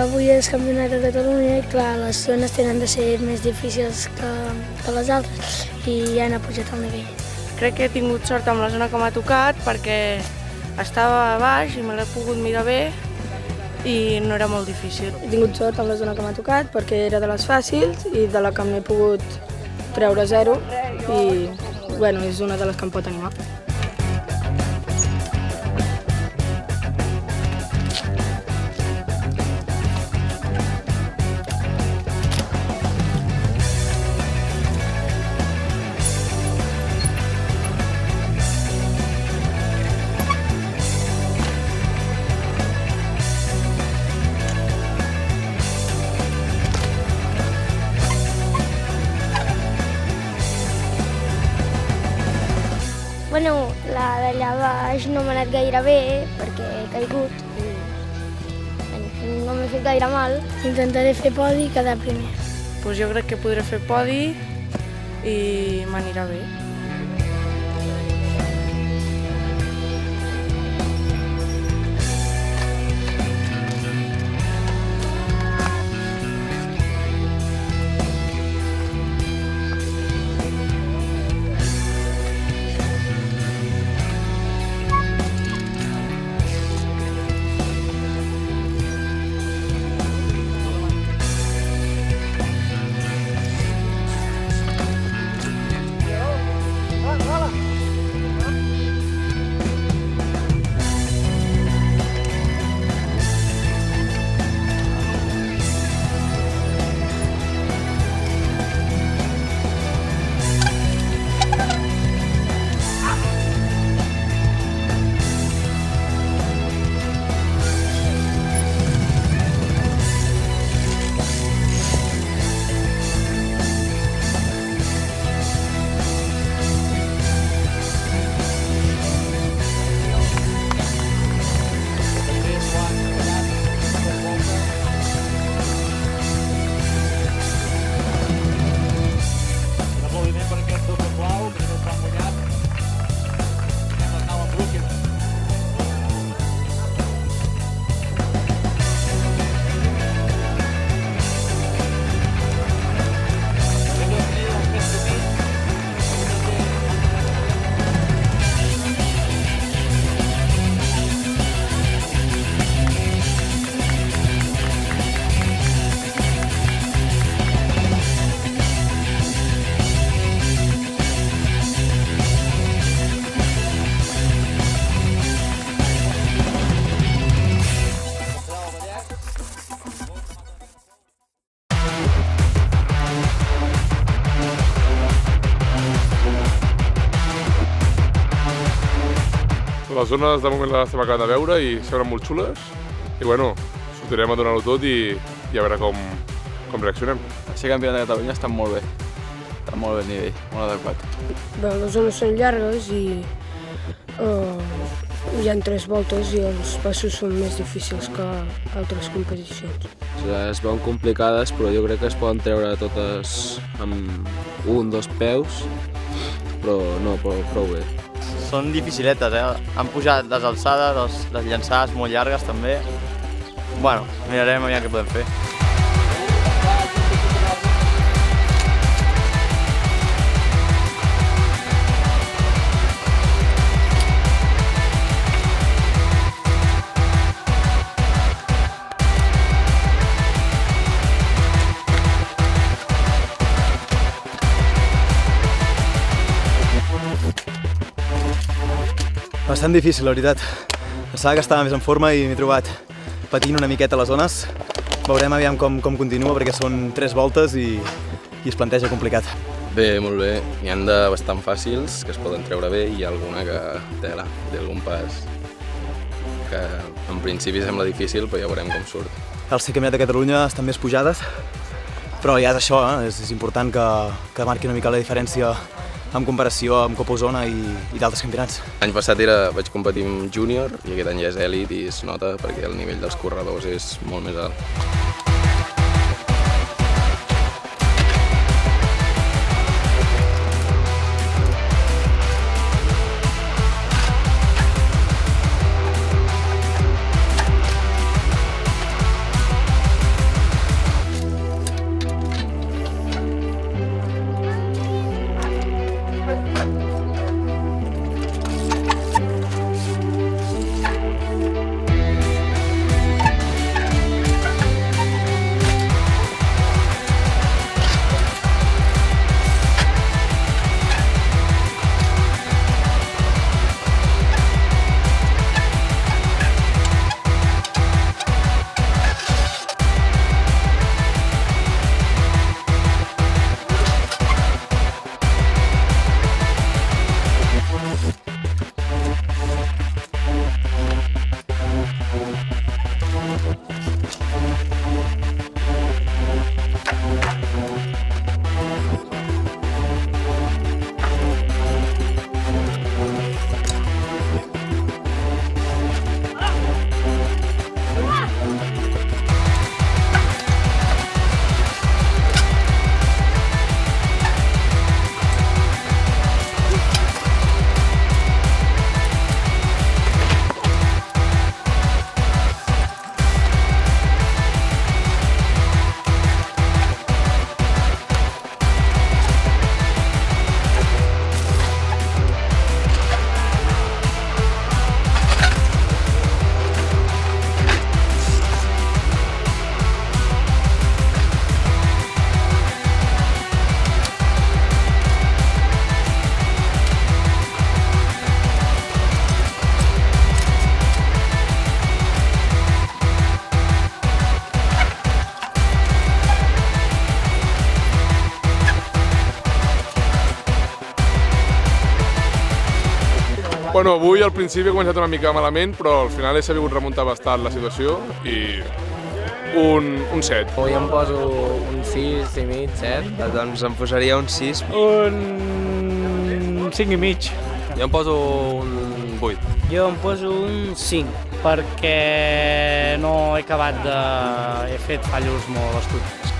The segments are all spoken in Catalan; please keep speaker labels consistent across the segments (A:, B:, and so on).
A: avui és campionat de Catalunya i clar, les zones tenen de ser més difícils que les altres i han pujat el nivell.
B: Crec que he tingut sort amb la zona que m'ha tocat perquè estava a baix i me l'he pogut mirar bé i no era molt difícil.
C: He tingut sort amb la zona que m'ha tocat perquè era de les fàcils i de la que m'he pogut treure 0 i bueno, és una de les que em pot animar.
A: Bueno, la d'allà baix no m'ha anat gaire bé perquè he caigut i no m'he fet gaire mal. Intentaré fer podi i quedar primer.
B: Doncs jo crec que podré fer podi i m'anirà bé.
D: Les zones de moment les estem acabant de veure i semblen molt xules i bueno, sortirem a donar-ho tot i a veure com reaccionem.
E: Ser campionat de Catalunya està molt bé, està molt bé el nivell, molt adequat.
C: Bé, les zones són llargues i hi ha 3 voltes i els passos són més difícils que altres competicions.
F: Es veuen complicades, però jo crec que es poden treure totes amb 1 o 2 peus, però no, prou bé.
E: Són dificiletes, han pujat les alçades, les llançades molt llargues també. Bueno, mirarem aviam què podem fer.
G: Bastant difícil, la veritat. Pensava que estava més en forma i m'he trobat patint una miqueta a les zones. Veurem aviam com continua perquè són 3 voltes i es planteja complicat.
H: Bé, molt bé. N'hi han de bastant fàcils que es poden treure bé i hi ha alguna que té algun pas que en principi sembla difícil però ja veurem com surt.
G: El ser campionat de Catalunya estan més pujades, però ja és això, és important que marqui una mica la diferència en comparació amb Copa Osona i d'altres campionats.
H: L'any passat vaig competir amb júnior i aquest any ja és èlit i es nota perquè el nivell dels corredors és molt més alt.
D: Bueno, avui al principi he començat una mica malament, però al final he sabut remuntar bastant la situació i un 7.
F: Avui em poso un 6 i mig, 7.
I: Doncs em posaria un 6.
J: Un 5 i mig.
H: Jo em poso un 8.
J: Jo em poso un 5, perquè no he acabat de... he fet fallos molt estúpids.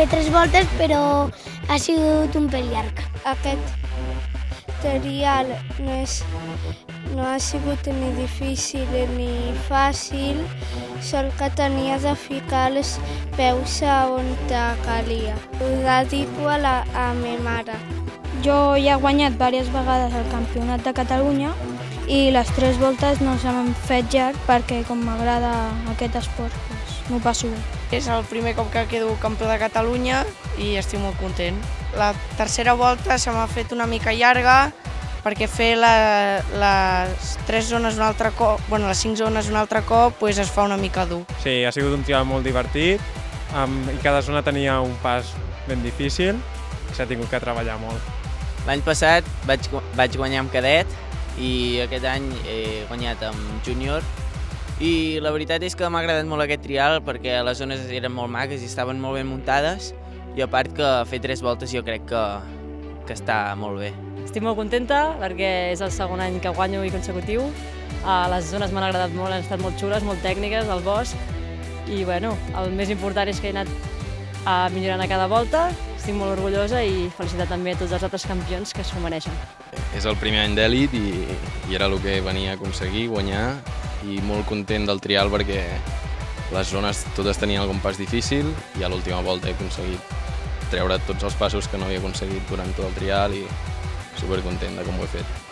A: Fer 3 voltes, però ha sigut un pèl llarg.
K: Aquest trial no ha sigut ni difícil ni fàcil, sol que tenia de ficar els peus on calia. Ho dedico a la meva mare.
L: Jo ja he guanyat diverses vegades el Campionat de Catalunya i les 3 voltes no se m'han fet llarg perquè com m'agrada aquest esport m'ho passo bé.
B: És el primer cop que quedo campió de Catalunya i estic molt content. La tercera volta se m'ha fet una mica llarga perquè fer les 3 zones un altre cop, bueno, les 5 zones un altre cop, pues es fa una mica dur.
J: Sí, ha sigut un trial molt divertit i cada zona tenia un pas ben difícil i s'ha tingut que treballar molt.
M: L'any passat vaig guanyar amb cadet i aquest any he guanyat amb júnior. I la veritat és que m'ha agradat molt aquest trial perquè les zones eren molt maques i estaven molt ben muntades i a part que fer 3 voltes jo crec que està molt bé.
N: Estic molt contenta perquè és el segon any que guanyo i consecutiu. Les zones m'han agradat molt, han estat molt xules, molt tècniques, al bosc. I bueno, el més important és que he anat millorant a cada volta. Estic molt orgullosa i felicitar també a tots els altres campions que s'ho mereixen.
H: És el primer any d'èlit i era el que venia a aconseguir, guanyar, i molt content del trial perquè les zones totes tenien algun pas difícil i a l'última volta he aconseguit treure tots els passos que no havia aconseguit durant tot el trial i supercontent de com ho he fet.